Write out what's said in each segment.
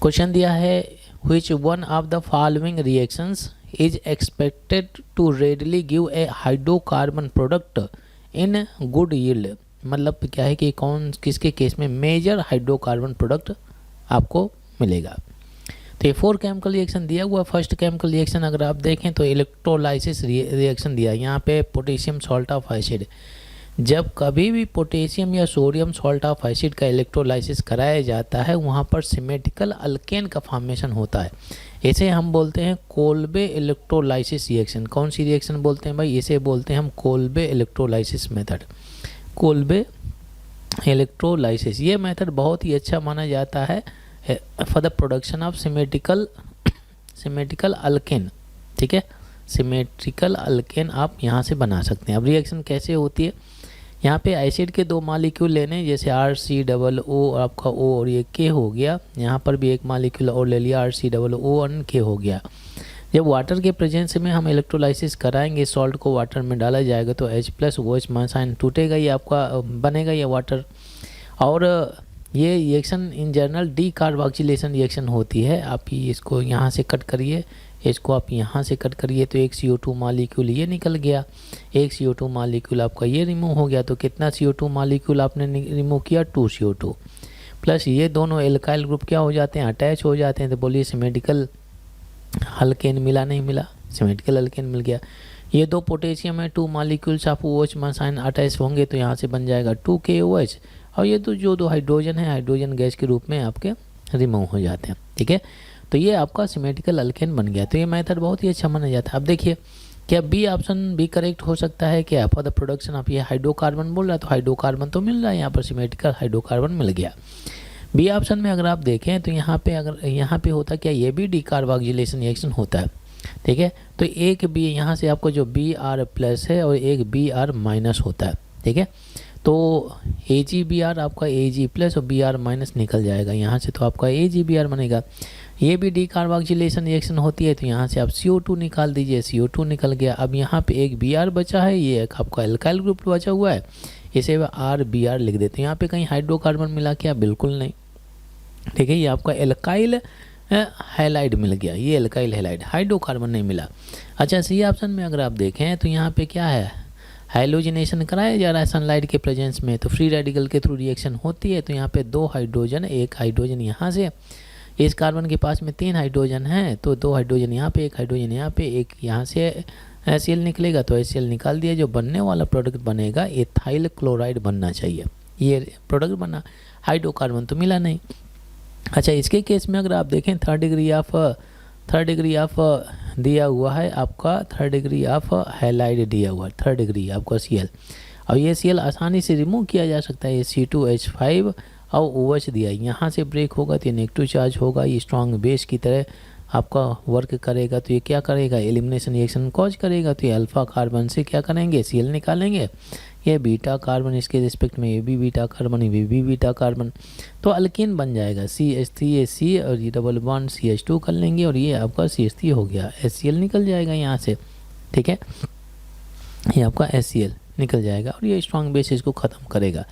Question दिया है which one of the following reactions is expected to readily give a hydrocarbon product in good yield। मतलब क्या है कि कौन किसके केस में मेजर हाइड्रोकार्बन प्रोडक्ट आपको मिलेगा। तो ये 4 केमिकल रिएक्शन दिया हुआ। फर्स्ट केमिकल रिएक्शन अगर आप देखें तो इलेक्ट्रोलाइसिस रिएक्शन दिया, यहाँ पे पोटेशियम सॉल्ट ऑफ एसिड। जब कभी भी पोटेशियम या सोडियम सॉल्ट ऑफ एसिड का इलेक्ट्रोलाइसिस कराया जाता है वहाँ पर सिमेट्रिकल अल्केन का फॉर्मेशन होता है। इसे हम बोलते हैं कोल्बे इलेक्ट्रोलाइसिस रिएक्शन। कौन सी रिएक्शन बोलते हैं भाई? इसे बोलते हैं हम Kolbe electrolysis method. Kolbe electrolysis ये मेथड बहुत ही अच्छा माना जाता है for the production of symmetrical alkane. ठीक है, सिमेट्रिकल अल्केन आप यहाँ से बना सकते हैं। अब रिएक्शन कैसे होती है? यहाँ पे एसिड के 2 मॉलिक्यूल लेने, जैसे RCOO आपका O और ये K हो गया। यहाँ पर भी एक मॉलिक्यूल और ले लिया RCOO और K हो गया। जब वाटर के प्रेजेंस में हम इलेक्ट्रोलाइसिस कराएंगे, सॉल्ट को वाटर में डाला जाएगा तो H+OH- साइन टूटेगा, ये आपका बनेगा ये वाटर। और ये reaction in general decarboxylation reaction होती है। आप इसको यहाँ से कट करिए, इसको आप यहाँ से कट करिए तो एक CO2 मॉलिक्यूल ये निकल गया, एक CO2 मॉलिक्यूल आपका ये रिमूव हो गया। तो कितना CO2 मॉलिक्यूल आपने रिमूव किया? 2 CO2 प्लस ये दोनों एल्काइल ग्रुप क्या हो जाते हैं? अटैच हो जाते हैं। तो बोलिए सिमेट्रिकल अल्केन मिला नहीं मिला? सिमेट्रिकल अल्केन मिल गया। ये 2 पोटेशियम है, 2 molecules of OH- sign attach होंगे तो यहाँ से बन जाएगा 2KOH। और ये तो जो 2 हाइड्रोजन है हाइड्रोजन गैस के रूप में आपके रिमूव हो जाते हैं। ठीक है, तो ये आपका सिमेट्रिकल अल्केन बन गया। तो ये मेथड बहुत ही अच्छा माना जाता है। अब देखिए क्या बी ऑप्शन भी करेक्ट हो सकता है क्या? फॉर द प्रोडक्शन आप ये हाइड्रोकार्बन बोल रहा है तो हाइड्रोकार्बन तो मिल रहा है, यहाँ पर सिमेट्रिकल हाइड्रोकार्बन मिल गया। बी ऑप्शन में अगर आप देखें तो यहाँ पे होता क्या? ये भी डीकार्बोक्सिलेशन रिएक्शन होता है। ठीक है, तो एक बी यहाँ से आपको जो Br+ है और एक Br- होता है। ठीक है, तो AgBr आपका Ag+ और Br- निकल जाएगा यहाँ से, तो आपका AgBr बनेगा। ये भी डीकार्बोक्सिलेशन रिएक्शन होती है तो यहाँ से आप CO2 निकाल दीजिए, CO2 निकल गया। अब यहाँ पे एक Br बचा है, ये एक आपका एल्काइल ग्रुप बचा हुआ है, इसे RBr लिख देते हैं। यहाँ पे कहीं हाइड्रोकार्बन मिला क्या? बिल्कुल नहीं। ठीक है, ये आपका एल्काइल हैलाइड मिल गया, ये एल्काइल हैलाइड, हाइड्रोकार्बन नहीं मिला। अच्छा, सी ऑप्शन में अगर आप देखें तो यहाँ पे क्या है? हाइलोजिनेशन कराया जा रहा है सनलाइट के प्रेजेंस में, तो फ्री रेडिकल के थ्रू रिएक्शन होती है। तो यहाँ पे 2 हाइड्रोजन, एक हाइड्रोजन यहाँ से, इस कार्बन के पास में 3 हाइड्रोजन हैं तो 2 हाइड्रोजन यहाँ पे, एक हाइड्रोजन यहाँ पे, एक यहाँ से HCl निकलेगा तो HCl निकाल दिया। जो बनने वाला प्रोडक्ट बनेगा एथाइल क्लोराइड बनना चाहिए, ये प्रोडक्ट बना, हाइड्रोकार्बन तो मिला नहीं। अच्छा, इसके केस में अगर आप देखें थर्ड डिग्री ऑफ दिया हुआ है आपका, थर्ड डिग्री ऑफ हैलाइड दिया हुआ है, थर्ड डिग्री आपका Cl, और ये Cl आसानी से रिमूव किया जा सकता है। ये C2H5 और OH दिया, यहाँ से ब्रेक होगा तो ये नेगेटिव चार्ज होगा, ये स्ट्रॉन्ग बेस की तरह आपका वर्क करेगा। तो ये क्या करेगा? एलिमिनेशन रिएक्शन कॉज करेगा। तो ये अल्फा कार्बन से क्या करेंगे? Cl निकालेंगे, ये बीटा कार्बन इसके रिस्पेक्ट में, ये भी बीटा कार्बन, ये भी बीटा कार्बन, तो अल्कीन बन जाएगा। CH3 और ये डबल बॉन्ड CH2 कर लेंगे और ये आपका CH3 हो गया, HCl निकल जाएगा यहाँ से। ठीक है, ये आपका HCl निकल जाएगा और ये स्ट्रॉन्ग बेस इसको ख़त्म करेगा।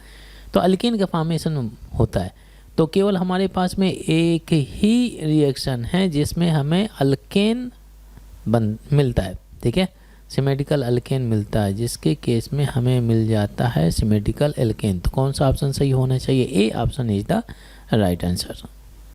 तो अल्कीन का फॉर्मेशन होता है। तो केवल हमारे पास में एक ही रिएक्शन है जिसमें हमें अल्केन मिलता है। ठीक है, सिमेट्रिकल अल्केन मिलता है, जिसके केस में हमें मिल जाता है सिमेट्रिकल एल्केन। तो कौन सा ऑप्शन सही होना चाहिए? A option is the right answer.